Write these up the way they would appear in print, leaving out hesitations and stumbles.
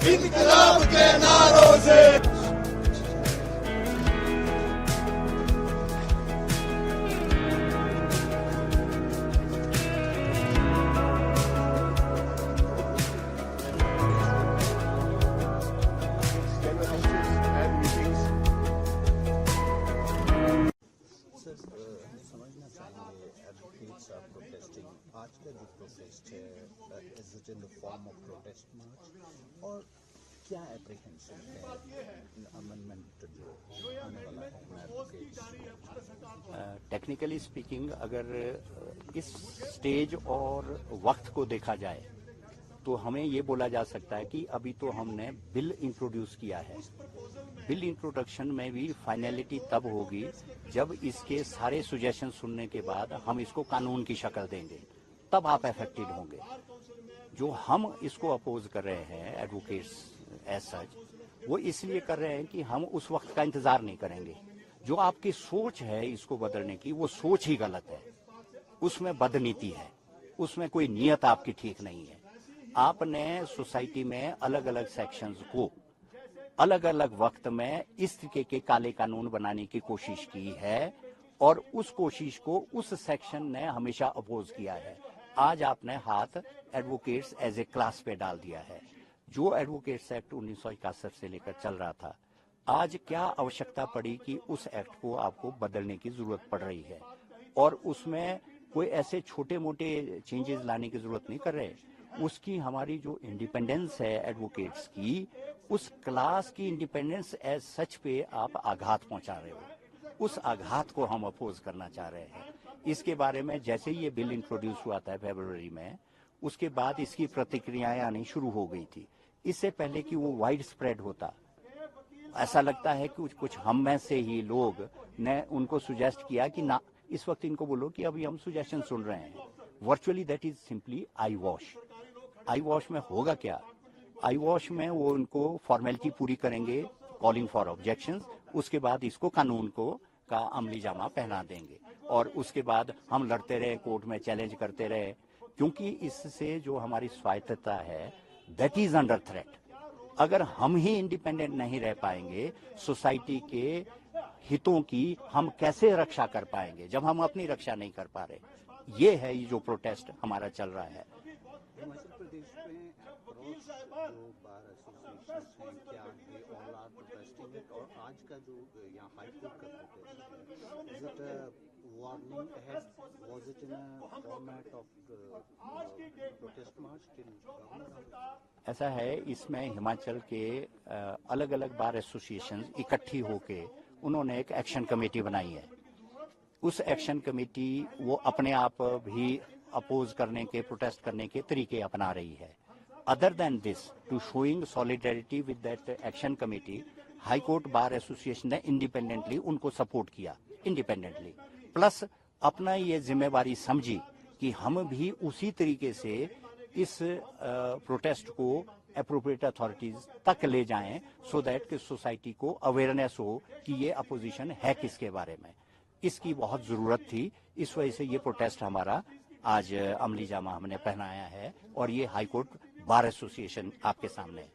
इनकलाब के नारों से। समझना चाहेंगे एडवोकेट्स आर प्रोटेस्टिंग, आज का जो प्रोटेस्ट है is it in the form of protest march और क्या एप्रीहेंशन है अमेंडमेंट जो आने वाला है एडवोकेट्स? टेक्निकली स्पीकिंग अगर इस स्टेज और वक्त को देखा जाए तो हमें ये बोला जा सकता है कि अभी तो हमने बिल इंट्रोड्यूस किया है। बिल इंट्रोडक्शन में भी फाइनलिटी तब होगी जब इसके सारे सुजेशन सुनने के बाद हम इसको कानून की शक्ल देंगे, तब आप अफेक्टेड होंगे। जो हम इसको अपोज कर रहे हैं एडवोकेट्स एज सच, वो इसलिए कर रहे हैं कि हम उस वक्त का इंतजार नहीं करेंगे। जो आपकी सोच है इसको बदलने की, वो सोच ही गलत है, उसमें बदनीति है, उसमें कोई नियत आपकी ठीक नहीं है। आपने सोसाइटी में अलग अलग सेक्शंस को अलग अलग वक्त में इस तरीके के काले कानून बनाने की कोशिश की है और उस कोशिश को उस सेक्शन ने हमेशा अपोज किया है। आज आपने हाथ एडवोकेट्स एज ए क्लास पे डाल दिया है। जो एडवोकेट्स एक्ट 1961 से लेकर चल रहा था, आज क्या आवश्यकता पड़ी कि उस एक्ट को आपको बदलने की जरूरत पड़ रही है, और उसमें कोई ऐसे छोटे मोटे चेंजेस लाने की जरूरत नहीं कर रहे। उसकी हमारी जो इंडिपेंडेंस है एडवोकेट्स की, उस क्लास की इंडिपेंडेंस एज सच पे आप आघात पहुंचा रहे हो। उस आघात को हम अपोज करना चाह रहे हैं। इसके बारे में जैसे ही ये बिल इंट्रोड्यूस हुआ था फरवरी में, उसके बाद इसकी प्रतिक्रियाएं आनी शुरू हो गई थी। इससे पहले कि वो वाइड स्प्रेड होता, ऐसा लगता है कि कुछ हम में से ही लोग ने उनको सुजेस्ट किया कि ना, इस वक्त इनको बोलो कि अभी हम सुजेशन सुन रहे हैं। Virtually that is simply I wash. I wash में होगा क्या? आई वॉश में वो उनको फॉर्मेलिटी पूरी करेंगे, कॉलिंग फॉर ऑब्जेक्शंस, उसके बाद इसको कानून को का अमली जामा पहना देंगे और उसके बाद हम लड़ते रहे, कोर्ट में चैलेंज करते रहे, क्योंकि इससे जो हमारी स्वायत्तता है दैट इज अंडर थ्रेट। अगर हम ही इंडिपेंडेंट नहीं रह पाएंगे, सोसाइटी के हितों की हम कैसे रक्षा कर पाएंगे जब हम अपनी रक्षा नहीं कर पा रहे? ये है ये जो प्रोटेस्ट हमारा चल रहा है। हिमाचल प्रदेश में अप्रोच जो बार एसोसिएशन हैं, क्या ये ऑल आर प्रोटेस्टिंग इट? और आज का जो यहाँ हाई कोर्ट का प्रोटेस्ट है, is it a warning ahead? Was it in a format of protest March till government? ऐसा है, इसमें हिमाचल के अलग अलग बार एसोसिएशन इकट्ठी होके उन्होंने एक एक्शन कमेटी बनाई है। उस एक्शन कमेटी वो अपने आप भी अपोज करने के, प्रोटेस्ट करने के तरीके अपना रही है। Other than this, to showing solidarity with that action committee, high court bar association ने इंडिपेंडेंटली उनको सपोर्ट किया, इंडिपेंडेंटली, प्लस अपना ये जिम्मेवारी समझी कि हम भी उसी तरीके से इस प्रोटेस्ट को अप्रोप्रिएट अथॉरिटीज तक ले जाएं, सो दैट कि सोसाइटी को अवेयरनेस हो कि ये अपोजिशन है किसके बारे में। इसकी बहुत जरूरत थी, इस वजह से ये प्रोटेस्ट हमारा आज अमली जामा हमने पहनाया है और ये हाई कोर्ट बार एसोसिएशन आपके सामने है।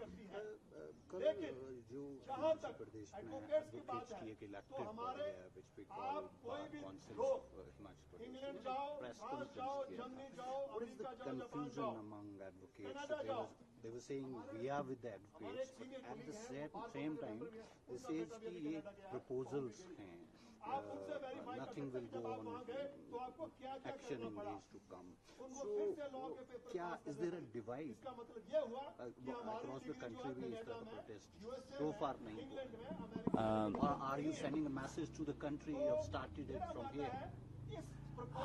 जो हिमाचल प्रदेश में एडवोकेट्स की एक इलेक्टेड बॉडी है which we call bar council of Himachal Pradesh, press conference किया था। What is the confusion among advocates? they were saying we are with the advocates, but at the same time they says कि ये proposals हैं, nothing will go on action in days to come. So क्या is there a divide across the country भी इस तरह का protest so far नहीं हुआ? Or are you sending a message to the country you have started it from here?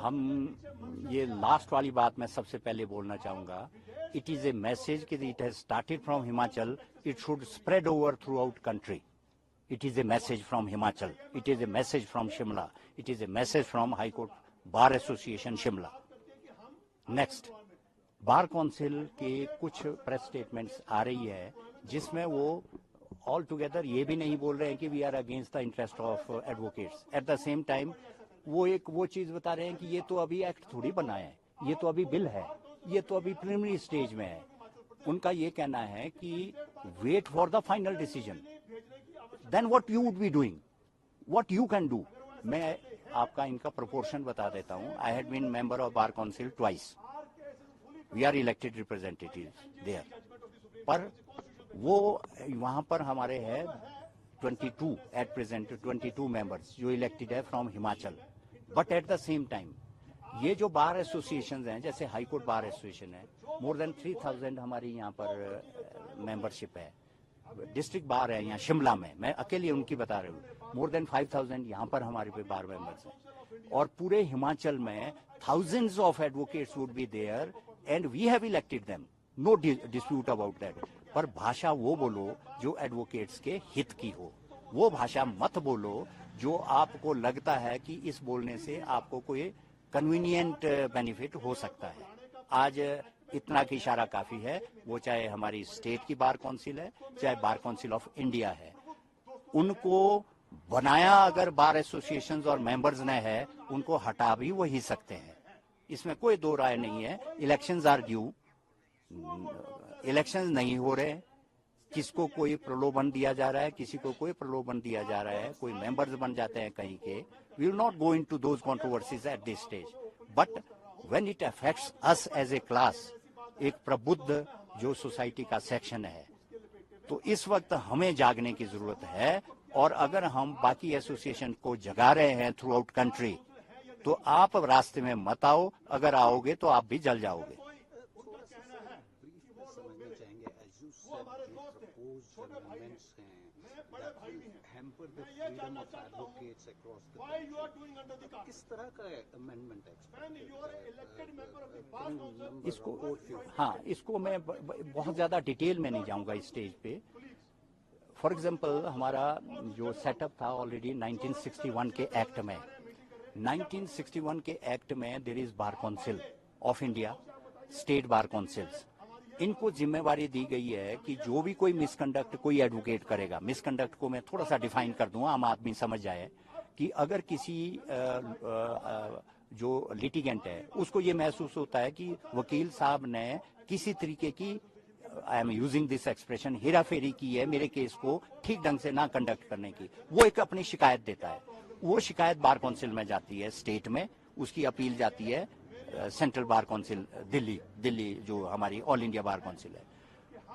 हम ये last वाली बात मैं सबसे पहले बोलना चाहूंगा। इट इज ए मैसेज कि it has started from Himachal, it should spread over through out country. It is a message from Himachal, it is a message from Shimla, it is a message from high court bar association Shimla. Next, bar council के कुछ press statements आ रही है जिसमें वो all together ये भी नहीं बोल रहे हैं कि we are against the interest of advocates. At the same time वो चीज बता रहे हैं कि ये तो अभी एक्ट थोड़ी बना है, ये तो अभी बिल है, ये तो अभी प्रिलिमिनरी स्टेज में है। उनका ये कहना है कि wait for the final decision. Then what you would be doing? What you can do? मैं आपका इनका proportion बता देता हूँ. I had been member of Bar Council twice. We are elected representatives there. पर वो वहाँ पर हमारे हैं 22 at present 22 members जो elected है from Himachal. But at the same time ये जो बार एसोसिएशंस हैं जैसे हाई कोर्ट बार एसोसिएशन है, more than 3000 हमारी यहाँ पर मेंबरशिप है. डिस्ट्रिक्ट बार है यहाँ शिमला में, मैं अकेले उनकी बता रही हूँ. more than 5000 यहाँ पर हमारे पे बार मेंबर्स हैं. और पूरे हिमाचल में thousands of advocates would be there and we have elected them. No dispute about that. पर भाषा वो बोलो जो एडवोकेट्स के हित की हो. वो भाषा मत बोलो जो आपको लगता है कि इस बोलने से आपको कोई कन्वीनियंट बेनिफिट हो सकता है. आज इतना की इशारा काफी है, वो चाहे हमारी स्टेट की बार काउंसिल है चाहे बार काउंसिल ऑफ इंडिया है. उनको बनाया अगर बार एसोसिएशंस और मेंबर्स ने है, उनको हटा भी वही सकते हैं. इसमें कोई दो राय नहीं है. इलेक्शंस आर ड्यू, इलेक्शंस नहीं हो रहे, किसको कोई प्रलोभन दिया जा रहा है, किसी को कोई प्रलोभन दिया जा रहा है, कोई मेंबर्स बन जाते हैं कहीं के. We will not go into those controversies at this stage. But when it affects us as a class, एक प्रबुद्ध जो सोसाइटी का सेक्शन है, तो इस वक्त हमें जागने की जरूरत है. और अगर हम बाकी एसोसिएशन को जगा रहे हैं थ्रू आउट कंट्री, तो आप रास्ते में मत आओ. अगर आओगे तो आप भी जल जाओगे. किस तरह का अमेंडमेंट इसको हाँ, इसको मैं बहुत ज्यादा डिटेल में नहीं जाऊंगा इस स्टेज पे. फॉर एग्जांपल हमारा जो सेटअप था ऑलरेडी 1961 के एक्ट में, 1961 के एक्ट में there is bar council of India, state bar councils. इनको जिम्मेवारी दी गई है कि जो भी कोई मिसकंडक्ट कोई एडवोकेट करेगा, मिसकंडक्ट को मैं थोड़ा सा डिफाइन कर दूं, आम आदमी समझ जाए, कि अगर किसी जो लिटिगेंट है उसको ये महसूस होता है कि वकील साहब ने किसी तरीके की, I am using this expression, हेराफेरी की है मेरे केस को ठीक ढंग से ना कंडक्ट करने की, वो एक अपनी शिकायत देता है. वो शिकायत बार काउंसिल में जाती है स्टेट में, उसकी अपील जाती है सेंट्रल बार काउंसिल दिल्ली जो हमारी ऑल इंडिया बार काउंसिल है.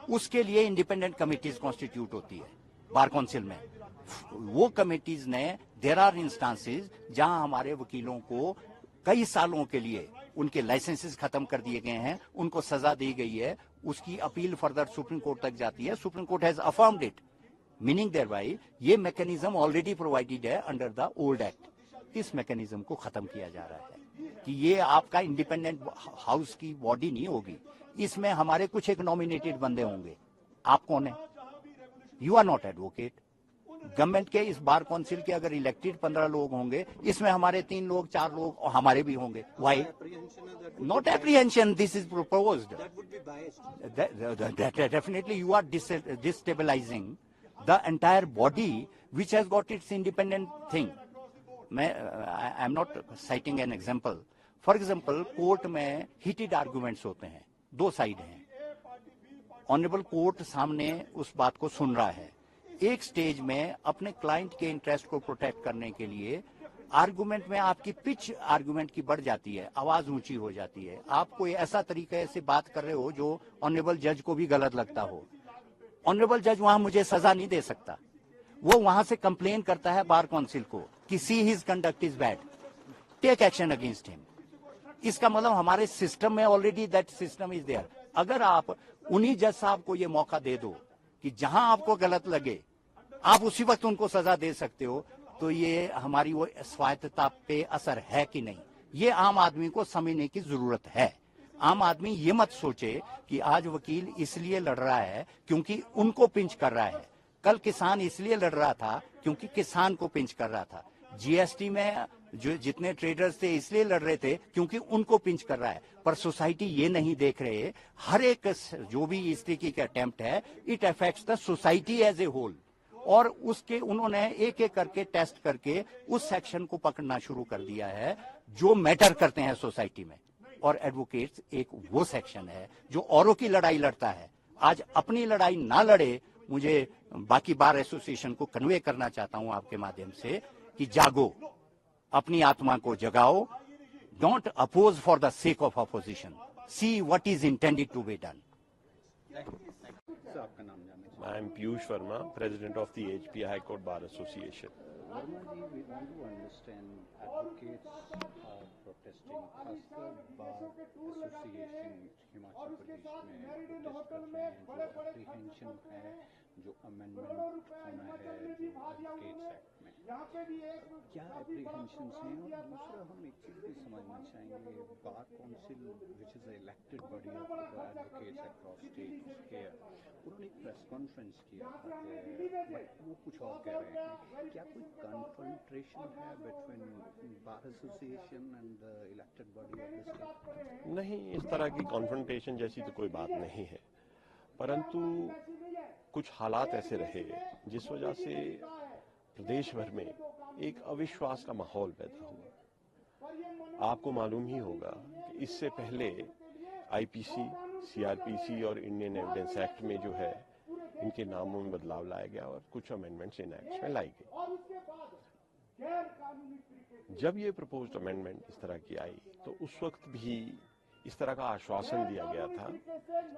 उसके लिए इंडिपेंडेंट कमिटीज कॉन्स्टिट्यूट होती है बार काउंसिल में. वो कमिटीज ने, देयर आर इंस्टांसेस जहां हमारे वकीलों को कई सालों के लिए उनके लाइसेंसेस खत्म कर दिए गए हैं, उनको सजा दी गई है, उसकी अपील फर्दर सुप्रीम कोर्ट तक जाती है. Supreme court has affirmed it, meaning thereby ये मैकेनिज्म ऑलरेडी प्रोवाइडेड है अंडर द ओल्ड एक्ट. इस मैकेनिज्म को खत्म किया जा रहा है कि ये आपका इंडिपेंडेंट हाउस की बॉडी नहीं होगी. इसमें हमारे कुछ एक नॉमिनेटेड बंदे होंगे. आप कौन है? You are not advocate. Government के इस बार काउंसिल के अगर इलेक्टेड 15 लोग होंगे, इसमें हमारे 3 लोग 4 लोग और हमारे भी होंगे. Why not apprehension? This is proposed. Definitely you are destabilising the entire body which has got its independent thing. मैं I am not citing an example. For example court में हीटेड आर्गुमेंट्स होते हैं, 2 साइड हैं. Honourable court सामने उस बात को सुन रहा है. एक स्टेज में अपने क्लाइंट के इंटरेस्ट को प्रोटेक्ट करने के लिए आर्गुमेंट में आपकी पिच आर्गुमेंट की बढ़ जाती है, आवाज ऊंची हो जाती है. आप कोई ऐसा तरीके से बात कर रहे हो जो ऑनरेबल जज को भी गलत लगता हो. ऑनरेबल जज वहां मुझे सजा नहीं दे सकता. वो वहां से कंप्लेन करता है बार काउंसिल को कि see his conduct is bad, take action against him. इसका मतलब हमारे सिस्टम में already that system is there. अगर आप उन्हीं जज साहब को ये मौका दे दो कि जहां आपको गलत लगे आप उसी वक्त उनको सजा दे सकते हो, तो ये हमारी वो स्वायत्तता पे असर है कि नहीं, ये आम आदमी को समझने की जरूरत है. आम आदमी ये मत सोचे कि आज वकील इसलिए लड़ रहा है क्योंकि उनको पिंच कर रहा है, कल किसान इसलिए लड़ रहा था क्योंकि किसान को पिंच कर रहा था. जीएसटी में जो जितने ट्रेडर्स थे इसलिए लड़ रहे थे क्योंकि उनको पिंच कर रहा है. पर सोसाइटी ये नहीं देख रहे, हर एक जो भी इस तरीके का अटेम्प्ट है, it affects the society as a whole. और उसके उन्होंने एक एक करके टेस्ट करके उस सेक्शन को पकड़ना शुरू कर दिया है जो मैटर करते हैं सोसाइटी में. और एडवोकेट्स एक वो सेक्शन है जो औरों की लड़ाई लड़ता है. आज अपनी लड़ाई ना लड़े, मुझे बाकी बार एसोसिएशन को कन्वे करना चाहता हूं आपके माध्यम से कि जागो, अपनी आत्मा को जगाओ, don't oppose for the sake of opposition, see what is intended to be done. आपका नाम जानना I am Piyush Verma, President of the HP High Court Bar Association. Verma ji, we want to understand advocates are protesting, खासकर bar association Himachal Pradesh में protest कर रहे हैं, जो apprehension है, जो अमेंडमेंट होना है एडवोकेट्स एक्ट में, क्या एप्रीहेंशन हैं? और दूसरा हम एक चीज़ भी समझना चाहेंगे, bar council which is elected body of advocates across states here, उन्होंने एक प्रेस कॉन्फ्रेंस किया था, बट वो कुछ और कह रहे हैं। क्या कोई कन्फ्रंटेशन है between bar association and the elected body of the state? नहीं, इस तरह की कॉन्फ्रंटेशन जैसी तो कोई बात नहीं है, परंतु कुछ हालात ऐसे रहे जिस वजह से प्रदेश भर में एक अविश्वास का माहौल पैदा हुआ। आपको मालूम ही होगा कि इससे पहले आईपीसी, सीआरपीसी और इंडियन एविडेंस एक्ट में जो है इनके नामों में बदलाव लाया गया और कुछ अमेंडमेंट्स इन एक्ट्स में लाई गई। जब ये प्रपोज्ड अमेंडमेंट इस तरह की आई तो उस वक्त भी इस तरह का आश्वासन दिया गया था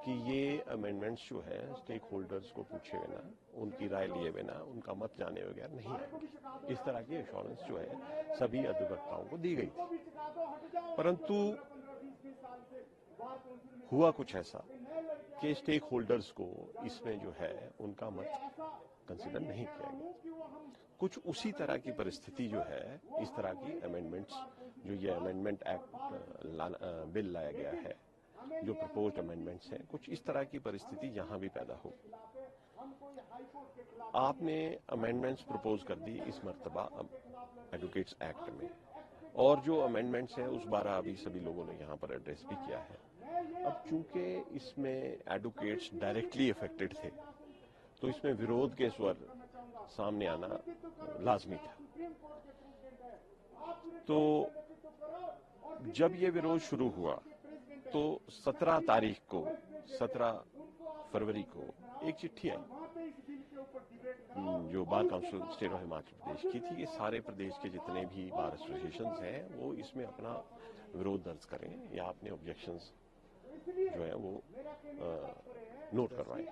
कि ये अमेंडमेंट्स जो है स्टेक होल्डर्स को पूछे बिना, उनकी राय लिए बिना, उनका मत जाने बगैर नहीं आएंगे। इस तरह की एश्योरेंस जो है सभी अधिवक्ताओं को दी गई थी, परंतु हुआ कुछ ऐसा कि स्टेक होल्डर्स को इसमें जो है उनका मत कंसिडर नहीं किया गया। कुछ उसी तरह की परिस्थिति जो है इस तरह की अमेंडमेंट्स, जो ये अमेंडमेंट एक्ट बिल लाया गया है, जो प्रपोज्ड अमेंडमेंट्स हैं, कुछ इस तरह की परिस्थिति यहाँ भी पैदा हो। आपने अमेंडमेंट्स प्रपोज कर दी इस मर्तबा एडवोकेट्स एक्ट में, और जो अमेंडमेंट्स हैं उस बार अभी सभी लोगों ने यहाँ पर एड्रेस भी किया है। अब चूंकि इसमें एडवोकेट्स डायरेक्टली अफेक्टेड थे तो इसमें विरोध के स्वर सामने आना लाजमी था। तो जब ये विरोध शुरू हुआ तो 17 तारीख को, 17 फरवरी को एक चिट्ठी आई जो bar council state of Himachal Pradesh की थी कि सारे प्रदेश के जितने भी बार एसोसिएशंस हैं वो इसमें अपना विरोध दर्ज करें या अपने ऑब्जेक्शंस जो है वो नोट करवाएं।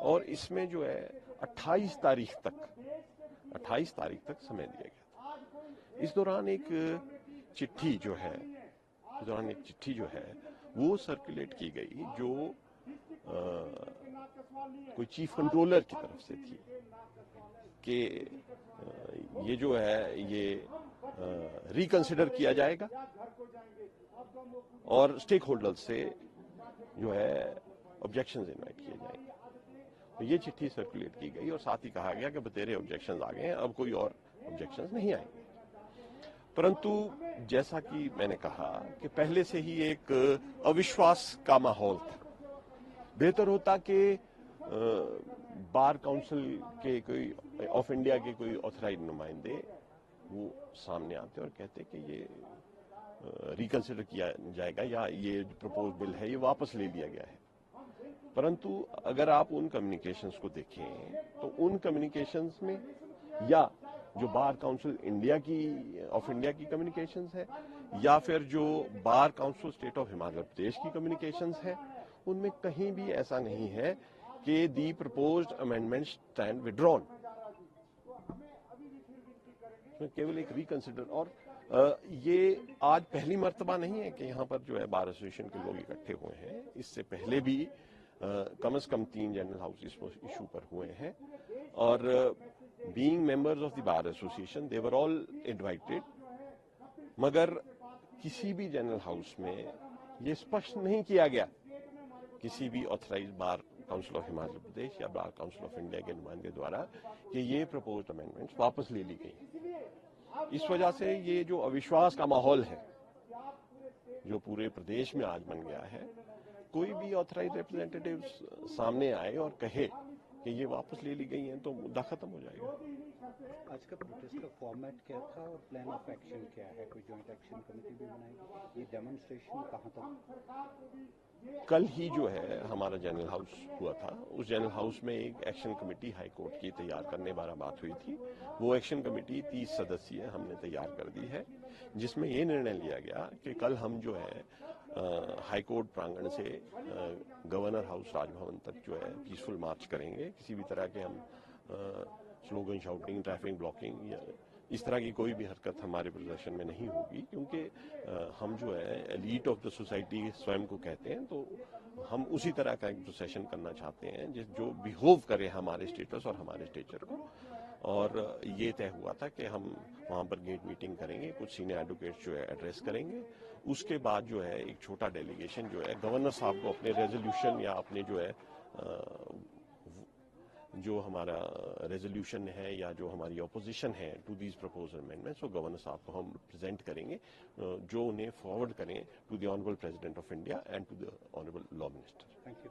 और इसमें जो है 28 तारीख तक समय दिया गया था। इस दौरान एक चिट्ठी जो है वो सर्कुलेट की गई जो कोई चीफ कंट्रोलर की तरफ से थी कि ये जो है ये रिकंसिडर किया जाएगा और स्टेक होल्डर्स से जो है ऑब्जेक्शंस इनवाइट किए जाएंगे। तो ये चिट्ठी सर्कुलेट की गई और साथ ही कहा गया कि बतेरे ऑब्जेक्शंस आ गए हैं, अब कोई और ऑब्जेक्शंस नहीं आएंगे। परंतु जैसा कि मैंने कहा कि पहले से ही एक अविश्वास का माहौल था। बेहतर होता कि बार काउंसिल के कोई ऑफ इंडिया के कोई ऑथराइज्ड नुमाइंदे वो सामने आते और कहते कि ये रिकंसिडर किया जाएगा या ये प्रपोज बिल है ये वापस ले लिया गया है। परंतु अगर आप उन कम्युनिकेशंस को देखें तो उन कम्युनिकेशंस में या जो बार काउंसिल ऑफ इंडिया की कम्युनिकेशंस है या फिर जो bar council state of Himachal Pradesh की कम्युनिकेशंस है, उनमें कहीं भी ऐसा नहीं है कि दी प्रपोज्ड अमेंडमेंट स्टैंड विड्रॉन। केवल एक रिकंसिडर। और ये आज पहली मर्तबा नहीं है कि यहाँ पर जो है बार एसोसिएशन के लोग इकट्ठे हुए हैं। इससे पहले भी कम से कम 3 जनरल हाउस इस इशू पर हुए हैं और being members of the bar association they were all invited, मगर किसी भी जनरल हाउस में ये स्पष्ट नहीं किया गया किसी भी authorised bar council of Himachal Pradesh या बार काउंसिल ऑफ इंडिया के नुमाइंदे द्वारा कि ये प्रपोज्ड अमेंडमेंट्स वापस ले ली गई। इस वजह से ये जो अविश्वास का माहौल है जो पूरे प्रदेश में आज बन गया है, कोई भी ऑथराइज्ड रिप्रेजेंटेटिव सामने आए और कहे कि ये वापस ले ली गई हैं तो मुद्दा खत्म हो जाएगा। आज का प्रोटेस्ट का फॉर्मेट क्या था और प्लान ऑफ एक्शन क्या है? कोई जॉइंट एक्शन कमेटी भी बनाएगी? ये डेमोन्स्ट्रेशन कहाँ तक? कल ही जो है हमारा जनरल हाउस हुआ था, उस जनरल हाउस में एक एक्शन कमेटी हाई कोर्ट की तैयार करने बारे बात हुई थी। वो एक्शन कमेटी 30 सदस्यीय हमने तैयार कर दी है, जिसमें ये निर्णय लिया गया कि कल हम जो है हाई कोर्ट प्रांगण से गवर्नर हाउस राजभवन तक जो है पीसफुल मार्च करेंगे। किसी भी तरह के हम स्लोगन शाउटिंग, ट्रैफिक ब्लॉकिंग या इस तरह की कोई भी हरकत हमारे प्रदर्शन में नहीं होगी, क्योंकि हम जो है एलीट ऑफ द सोसाइटी स्वयं को कहते हैं, तो हम उसी तरह का एक प्रोसेशन करना चाहते हैं जो बिहेव करे हमारे स्टेटस और हमारे स्टेचर को। और ये तय हुआ था कि हम वहाँ पर गेट मीटिंग करेंगे, कुछ सीनियर एडवोकेट्स जो है एड्रेस करेंगे। उसके बाद जो है एक छोटा डेलीगेशन जो है गवर्नर साहब को अपने रेजोल्यूशन या अपने जो है जो हमारा रेजोल्यूशन है या जो हमारी ऑपोजिशन है टू दीज प्रपोजल अमेंडमेंट्स, वो गवर्नर साहब को हम प्रेजेंट करेंगे, जो उन्हें फॉरवर्ड करें to the honourable president of India and to the honourable law minister. Thank you.